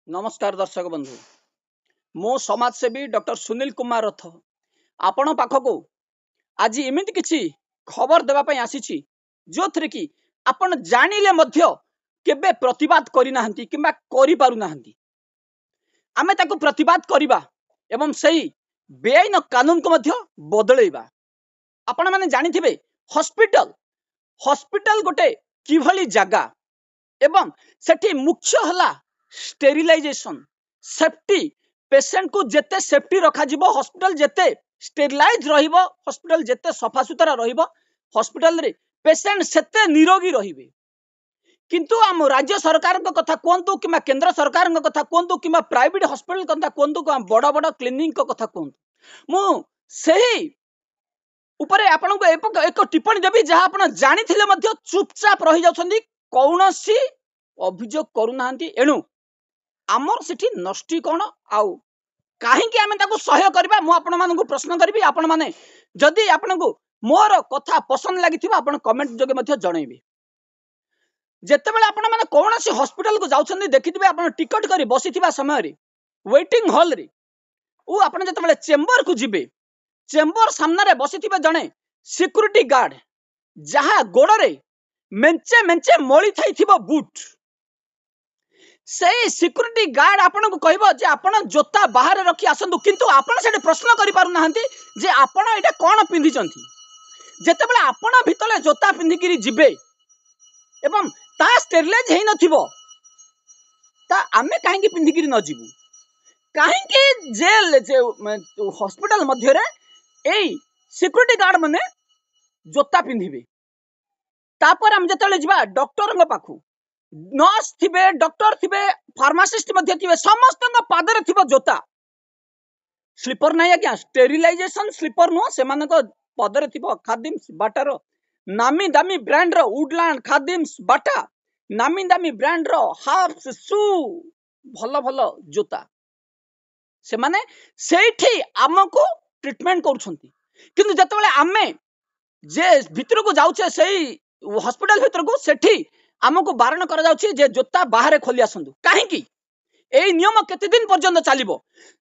नमस्कार दर्शक बंधु मो समाजसेवी डॉक्टर सुनील कुमार रथ आपण पाखक आज एमती किसी खबर देवाई आसी जो थे कि आपण जानिले मध्य केबे प्रतिवाद करना कि आमे ताकू प्रतिवाद करवा एवं सही बेआईन कानून को मध्य बदलैबा। आपण माने जानिथिबे हॉस्पिटल हॉस्पिटल गोटे किभली जगह एवं सेठी मुख्य हला स्टेरिलाइजेशन सेफ्टी पेशेंट को जेते सेफ्टी रखा जिवो हॉस्पिटल जेते स्टेरिलाइज रहिबो हॉस्पिटल जेते सफा सुतरा रहिबो हॉस्पिटल रे पेशेंट सेते निरोगी रहिबे। किंतु आम राज्य सरकार कथा कहतु कि केंद्र सरकार कथा कहतु कि प्राइवेट हॉस्पिटल कथा कहतु बड़ बड़ क्लिनिक कथा कहतु मु सही उपरे आपन को एक टिप्पणी देवी जहाँ आप जानी चुपचाप रही जाउछंदी कौनसी अभियोग करूना एणु आमर सेठी नष्टी कौन आउ कहीं आम सह्य करवा मु आपण मानू प्रश्न करी आपण मैंने जदि आपण को मोर कथा पसंद लगी आप कमेंट जोगे जनइबे। जितेबाला आपण मैंने कौन सी हॉस्पिटल को जाउछंदी देखिथिबे आपण टिकट करी बसिथिबा समय रे वेटिंग हॉल रे ओ आपण जतेबाला चेंबर को जिबे चेंबर सामने बसिथिबे जणे सिक्यूरिटी गार्ड जहाँ गोड़ रे मेंचे मेंचे मली थाइथिबो बूट से सिक्यूरिटी गार्ड आपन को कहबो जे आपन जोता बाहर रखी आसंतु किंतु आपन सेठी प्रश्न करि पारु नाहंती जे आपन एटा कोन पिंधि चंती जेतेबेला आपन भितले जोता पिंधि किरि जिबे एवं ता स्टेरिलाइज हेइ नथिबो ता आमे काहे कि पिंधि किरि न जिबु काहे कि जेल जे हॉस्पिटल मध्य रे एई सिक्यूरिटी गार्ड माने जोता पिंधिबे तापर हम जेतेबेले जिबा डॉक्टर ग पाखु नर्स थिबे डॉक्टर थिबे फार्मासिस्ट मध्य थिबे समस्त पादरे थिबो जोता स्लीपर नहीं आज्ञा स्टेरिलाइजेशन स्लीपर नुह से पदरे थिबो खादिम्स बाटार नामी दामी ब्रांड रो वुडलैंड खादिम्स बाटा नामी दामी ब्रांड रो हाफ्स शू भल भल जोता से माने सेठी आमको ट्रीटमेंट करूछंती किंतु जतबेले आमे जे भितर को जाउछे सेही हॉस्पिटल भितर को सेठी आमको बारण करा जाउछि जे जोता बाहर खोली आसंतु काहे कि एई नियम केते दिन पर्यंत चलिबो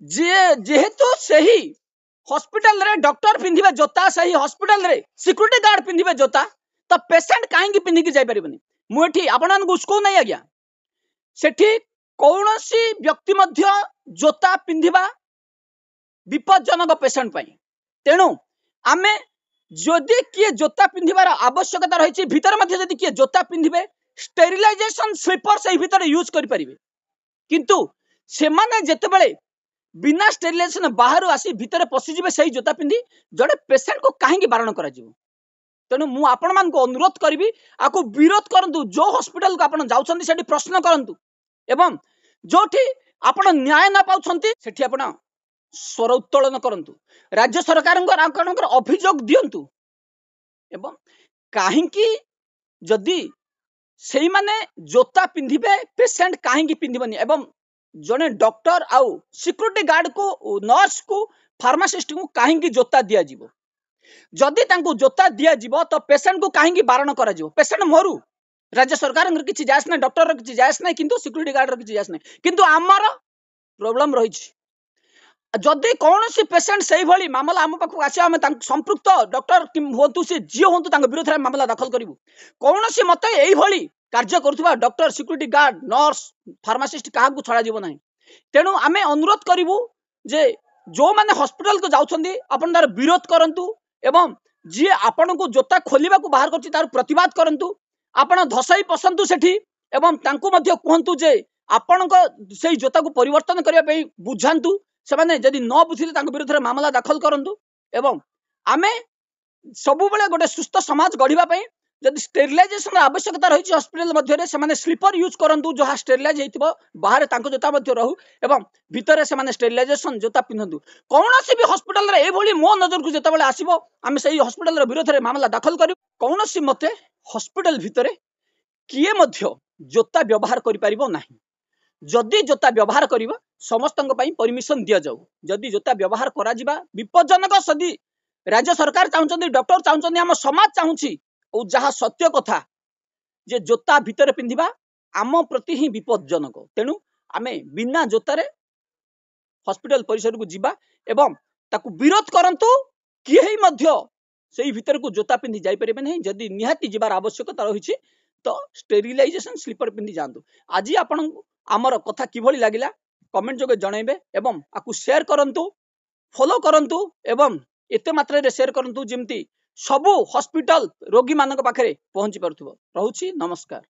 जे जेहेतु सही हॉस्पिटल रे डॉक्टर पिंधिबे जोता सही हॉस्पिटल रे सिक्यूरिटी गार्ड पिंधिबे जोता तो पेशेंट काहे कि पिंधि कि जाई परिबनी मु एठी आपन को उसको नहीं आज्ञा सेठी कौनसी व्यक्ति मध्य जोता पिंधिबा विपज्जनक पेशेंट पई तेणु आमे जदि किए जोता पिंधिबार आवश्यकता रही भीतर मध्य जदि किए जोता पिंधिबे स्टेरिलाइजेशन स्लीपर से भीतर यूज करि परिबे किंतु से माने जेतेबेले बिना स्टेरिलाइजेशन बाहर आसी भीतर पसिजिबे सही जोता पिंधि जड़े पेशेंट को काहे बारण करा जिवो तेणु मु आपण मान को अनुरोध करी आको विरोध करंतु जो हॉस्पिटल को आपण जाउछंती सेठी प्रश्न करंतु एवं जोठी आपण न्याय ना पाउछंती सेठी आपण स्वर उत्तोलन करंतु राज्य सरकार अभियोग दियंतु एवं काहे जदि सेही माने जोता पिंधिबे पेशेंट काहे पिंधिबनी एवं जने डॉक्टर आउ सिक्यूरिटी गार्ड को नर्स को फार्मासिस्ट को काहे जोता दिया जिवो जदि तांको जोता दिया जिवो तो पेशेंट को काहे बारण करा जिवो पेशेंट मरु राज्य सरकार किछि जायस नै डॉक्टर रो किछि जायस नै किंतु सिक्यूरिटी गार्ड रो किछि जायस नै किंतु आमर प्रॉब्लम रही जदि कौन सी पेशेंट सही भली मामला आम पाखक आस संपृक्त डॉक्टर हूँ सी जी हूँ विरोध में मामला दाखल करूँ कौन सी मत यही कार्य करुवा doctor security guard nurse pharmacist क्या छड़ा जीव ना तेणु आम अनुरोध करूँ जे जो मैंने हॉस्पिटल को जाउछंदी अपन तार विरोध करंतु एवं जी आपण को जोता खोलिबा को बाहर करछि तार प्रतिवाद करंतु आपण धसई पसंतु सेठी एवं तांको मध्य कहंतु जे आपण को सेही जोता को परिवर्तन करिया पई बुझांतु से जदि न बुझिले विरुद्ध में मामला दाखल करंतु एवं आमे सबु बेले गोटे सुस्थ समाज गढ़िबा पई जदि स्टेरिलाइजेशन आवश्यकता रही हॉस्पिटल मध्य से स्लीपर यूज करंतु जहाँ स्टेरिलाइज होइतिबो बाहर तांको जोता मध्य रहू एवं भितर से स्टेरिलाइजेशन जोता पिंधंतु कौन सी भी हॉस्पिटल रे एभली मो नजर को जेतेबेले आसीबो आमे सही हॉस्पिटल रे विरोध में मामला दाखल करू कौन सी मते हॉस्पिटल भितर किए मध्य जोता व्यवहार करि परिबो नाही जदि जोता व्यवहार करिबो समस्त परमिशन दिया जाऊ जदि जोता व्यवहार करा जिबा विपज्जनक सदी राज्य सरकार चाहते डॉक्टर चाहते आम समाज चाहूँगी और जहाँ सत्य कथा जे जोता भितर पिंधिबा आम प्रति ही विपज्जनक तेणु आमे बिना जोतारे हॉस्पिटल परिसर को जीवा एवं ताकू विरोध करंतु किए मध्य सेही भीतर को जोता पिंधि जाई परिबे नहीं जदि निहाती जीवार आवश्यकता रही तो स्टेरिलाइजेशन स्लीपर पिंधि जातु। आज आपण आमर कथा किभली लागिला कमेंट जोगे जनइबे एवं आकु शेयर करंतु फॉलो करंतु एवं एते मात्रा रे शेयर करंतु जेमती सबु हॉस्पिटल रोगी मानक पाखरे पहुंची परथुबो। रहूची नमस्कार।